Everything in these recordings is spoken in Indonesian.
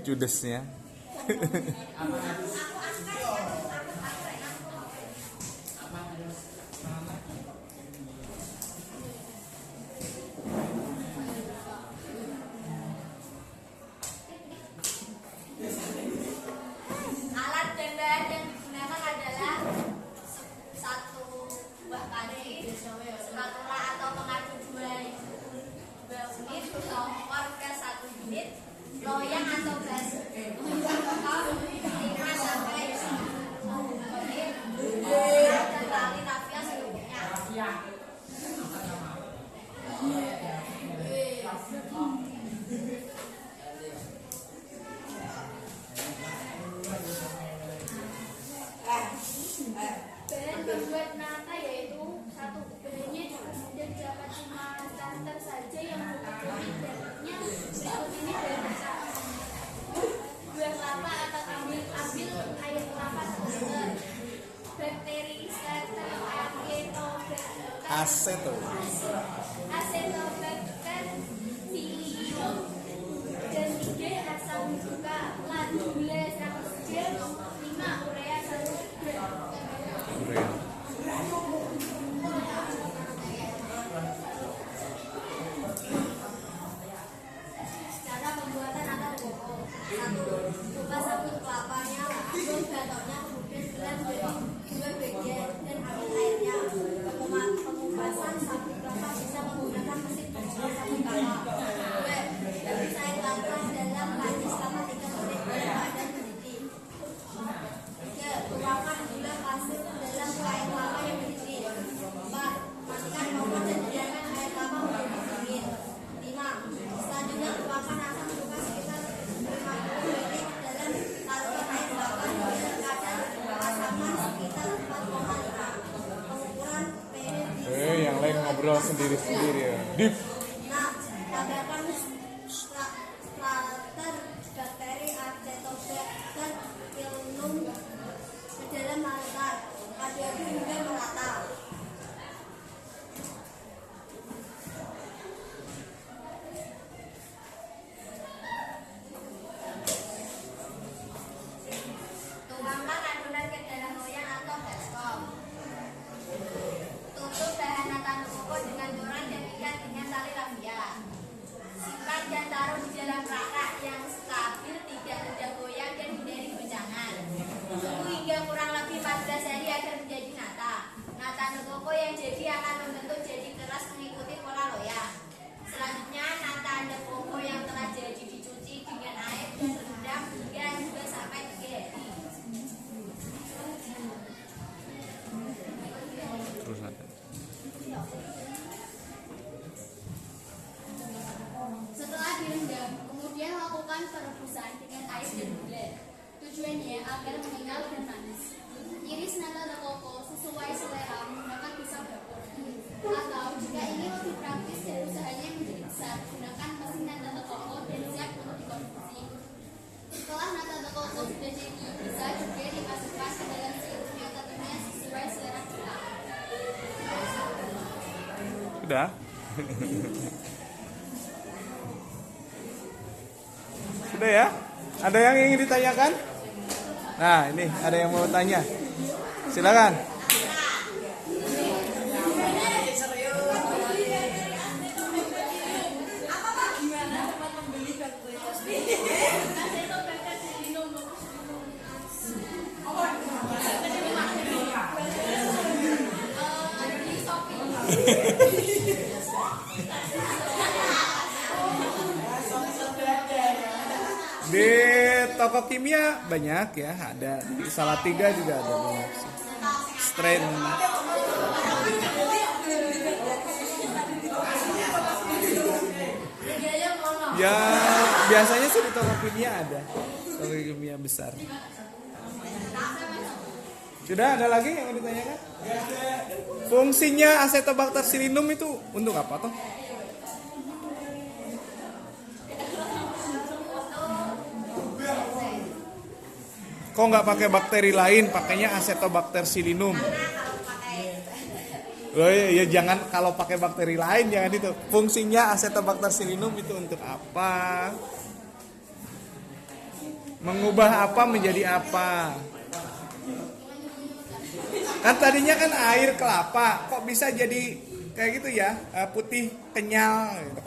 Judesnya. Alat dan bahan yang digunakan adalah satu buah kaki, spatula atau pengadu 2 unit, kompor gas 1 unit, loyang atau gas 5 sampai 10 menit, dan tali rafia seluruhnya. Bahan pembuat nata yaitu satu, bahannya cukup mudah dapat cuma santan saja yang membutuhkan dagingnya berikut ini bahan dasar: buah kelapa atau ambil air kelapa 1 liter, bakteri starter Acetobacter pseudomonas, dan 3 asam cuka, gula 100 gram, 5 urea 1 gram. Cara pembuatan nata de coco: 1. Kupas sabut kelapanya, langsung batoknya, kemudian blend jadi 2 bagian dan ambil airnya. Pengupasan sabut kelapa bisa menggunakan mesin pengupas sabut kelapa. 2. Rebus air kelapa dalam panci selama 3 menit dalam keadaan mendidih. 3. Tuangkan gula pasir ke dalam air kelapa yang mendidih. 4. Matikan kompor dan biarkan air kelapa menjadi dingin. 5. Selanjutnya tuangkan asam cuka sekitar 50 ml dalam taruhan air kelapa dengan kadar keasaman sekitar 4,5. Pengukuran pH Yang lain ngobrol sendiri-sendiri ya. Deep. 6. Tambahkan starter bakteri Acetobacter pseudomonas ke dalam larutan. Aduk hingga merata. Tuangkan adonan ke dalam loyang atau baskom. Tutup bahan nata de coco dengan joran dan ikat dengan tali rafia. Simpan dan taruh di dalam rak yang stabil, tidak mudah goyang dan hindari goncangan. Tunggu hingga kurang lebih 14 hari agar menjadi nata. Nata de coco yang jadi akan membentuk jadi keras mengikuti pola loyang. Selanjutnya nata de coco yang telah jadi dicuci dengan air dan rendam hingga 2 sampai 3 hari. Terus ada. Setelah direndam, kemudian lakukan perebusan dengan air dan gula. Tujuannya agar mengenal dan manis. Iris nata de coco sesuai selera menggunakan pisau dapur. Atau jika ingin lebih praktis dan usahanya menjadi besar, gunakan mesin nata de coco dan siap untuk dikonsumsi. Setelah nata de coco sudah jadi, bisa juga dimasukkan ke dalam sirup yang tentunya sesuai selera kita. Sudah. Sudah ya? Ada yang ingin ditanyakan? Nah, ini ada yang mau tanya. Silakan. Di toko kimia banyak ya, ada di Salatiga juga ada banyak sih. Strain. Ya biasanya sih di toko kimia ada, toko kimia besar. Sudah ada lagi yang mau ditanyakan? Fungsinya Acetobacter pseudomonas itu untuk apa toh? Kok nggak pakai bakteri lain, pakainya Acetobacter pseudomonas? Oh iya, jangan kalau pakai bakteri lain jangan itu. Fungsinya Acetobacter pseudomonas itu untuk apa? Mengubah apa menjadi apa? Kan tadinya kan air kelapa, kok bisa jadi kayak gitu ya, putih kenyal gitu.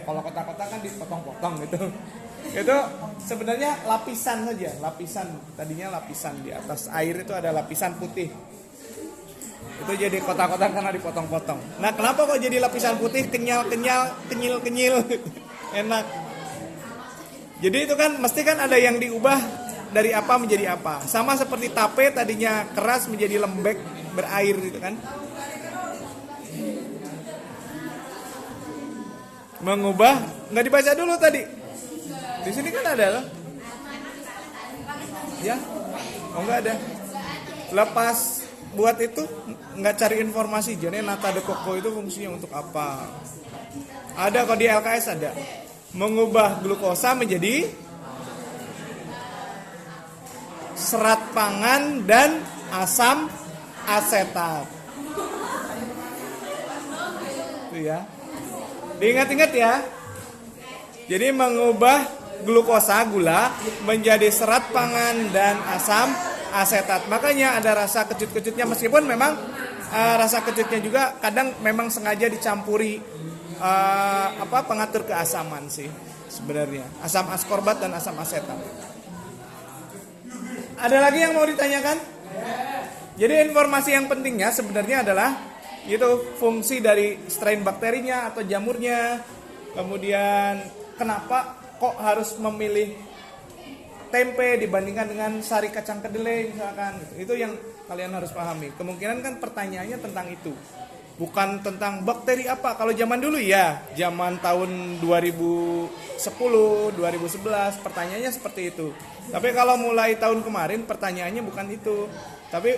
Kalau kotak-kotak kan dipotong-potong gitu. Itu sebenarnya lapisan saja, tadinya lapisan di atas air itu ada lapisan putih. Itu jadi kotak-kotak karena dipotong-potong. Nah, kenapa kok jadi lapisan putih kenyal-kenyal, kenyil-kenyil? Enak. Jadi itu kan mesti kan ada yang diubah dari apa menjadi apa. Sama seperti tape tadinya keras menjadi lembek berair gitu kan. Mengubah, nggak dibaca dulu tadi. Di sini kan ada loh. Ya? Oh nggak ada. Lepas buat itu nggak cari informasi. Jadi nata de coco itu fungsinya untuk apa? Ada kok di LKS ada. Mengubah glukosa menjadi serat pangan dan asam asetat. Itu ya. Diingat-ingat ya. Jadi mengubah glukosa gula menjadi serat pangan dan asam asetat. Makanya ada rasa kecut-kecutnya meskipun memang rasa kecutnya juga kadang memang sengaja dicampuri pengatur keasaman sih sebenarnya. Asam askorbat dan asam asetat. Ada lagi yang mau ditanyakan? Jadi informasi yang pentingnya sebenarnya adalah itu fungsi dari strain bakterinya atau jamurnya. Kemudian kenapa kok harus memilih tempe dibandingkan dengan sari kacang kedelai misalkan. Itu yang kalian harus pahami. Kemungkinan kan pertanyaannya tentang itu. Bukan tentang bakteri apa. Kalau zaman dulu ya, zaman tahun 2010, 2011 pertanyaannya seperti itu. Tapi kalau mulai tahun kemarin pertanyaannya bukan itu. Tapi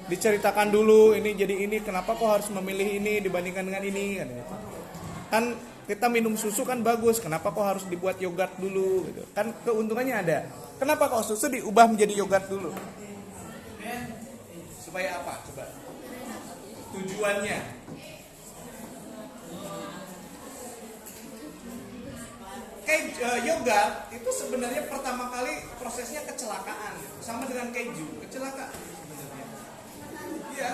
diceritakan dulu ini jadi ini, kenapa kok harus memilih ini dibandingkan dengan ini kan gitu. Kan kita minum susu kan bagus, kenapa kok harus dibuat yogurt dulu gitu. Kan keuntungannya ada. Kenapa kok susu diubah menjadi yogurt dulu? Supaya apa? Coba. Tujuannya. Yogurt itu sebenarnya pertama kali prosesnya kecelakaan, sama dengan keju, kecelakaan sebenarnya. Iya,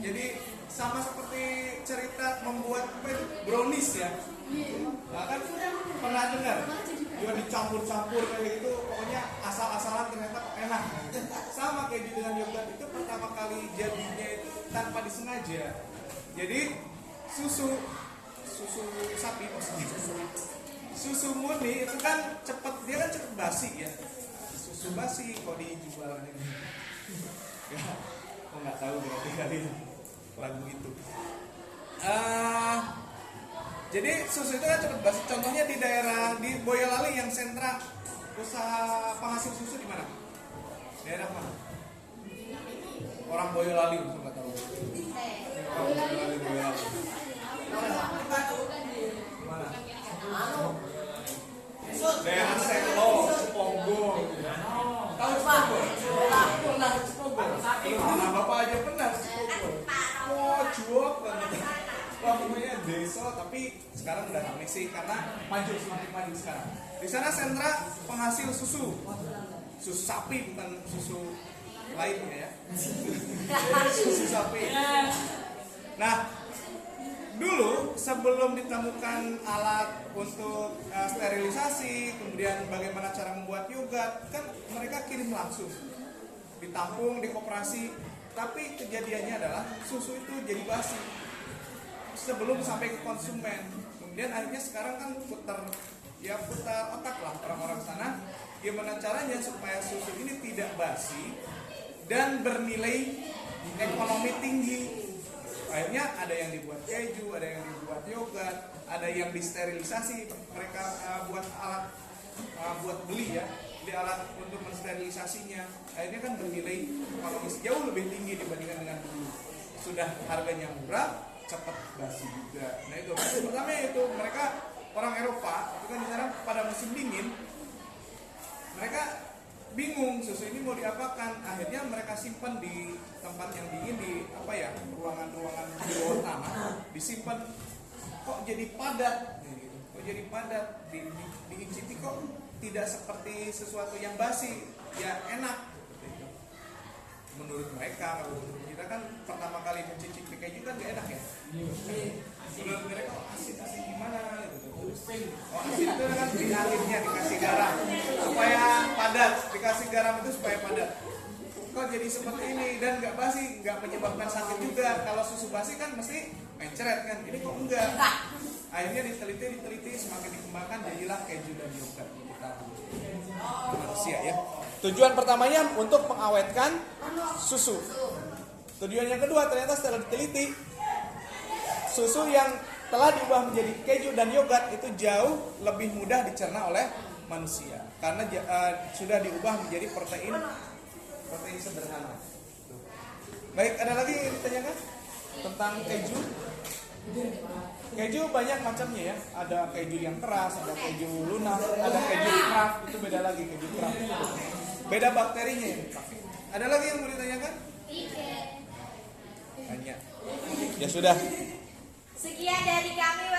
jadi sama seperti cerita membuat brownies ya. Nah, kan pernah dengar juga dicampur-campur kayak gitu, pokoknya asal-asalan ternyata enak. Sama keju dengan yogurt itu pertama kali jadinya itu tanpa disengaja. Jadi susu sapi maksudnya. Susu murni itu kan cepat, dia kan cepat basi ya. Susu basi kok dijual ini. Ya, kok nggak tahu berarti kali lagu itu. Jadi susu itu kan cepat basi. Contohnya di daerah di Boyolali yang sentra usaha penghasil susu di mana? Daerah mana? Orang Boyolali nggak tahu. Orang Boyolali. Mana? Daerah Selo, Cipogo. Tahu Cipogo? Pernah Cipogo? Mana bapak aja pernah Cipogo? Oh, juok banget. Wah, pokoknya desa, tapi sekarang udah ramai sih karena semakin maju sekarang. Di sana sentra penghasil susu sapi, bukan susu lainnya ya. Susu sapi. Nah, dulu sebelum ditemukan alat untuk sterilisasi, kemudian bagaimana cara membuat yogurt, kan mereka kirim langsung, ditampung di koperasi. Tapi kejadiannya adalah susu itu jadi basi sebelum sampai ke konsumen. Kemudian akhirnya sekarang kan putar otak lah orang-orang sana, gimana caranya supaya susu ini tidak basi dan bernilai ekonomi tinggi. Akhirnya ada yang dibuat keju, ada yang dibuat yogurt, ada yang disterilisasi. Mereka buat alat buat beli alat untuk mensterilisasinya. Akhirnya kan bernilai ekonomis jauh lebih tinggi dibandingkan dengan dulu. Sudah harganya murah, cepat basi juga. Nah itu pertama itu mereka orang Eropa itu kan di sana pada musim dingin, mereka bingung susu ini mau diapakan. Akhirnya mereka simpan di tempat yang dingin, di ruangan-ruangan di bawah tanah, disimpan. Kok jadi padat? Kok jadi padat? Diicipi kok tidak seperti sesuatu yang basi, ya enak. Seperti itu. Menurut mereka, kalau menurut kita kan pertama kali mencicipi keju kan gak enak ya. Menurut mereka asin gimana gitu. Asin itu kan dialinnya dikasih garam supaya padat, dikasih garam itu supaya padat. Kok jadi seperti ini dan nggak basi, nggak menyebabkan sakit juga. Kalau susu basi kan mesti mencret kan, ini kok enggak. Akhirnya diteliti semakin dikembangkan jadilah keju dan yogurt kita manusia ya. Tujuan pertamanya untuk mengawetkan susu. Tujuan yang kedua ternyata setelah diteliti, susu yang telah diubah menjadi keju dan yogurt itu jauh lebih mudah dicerna oleh manusia karena sudah diubah menjadi protein sederhana. Baik, ada lagi yang ditanyakan tentang keju? Keju banyak macamnya ya. Ada keju yang keras, ada keju lunak, ada keju craft, itu beda lagi keju craft. Beda bakterinya yang dipakai. Ada lagi yang mau ditanyakan? Iya. Tanya. Ya sudah. Sekian dari kami.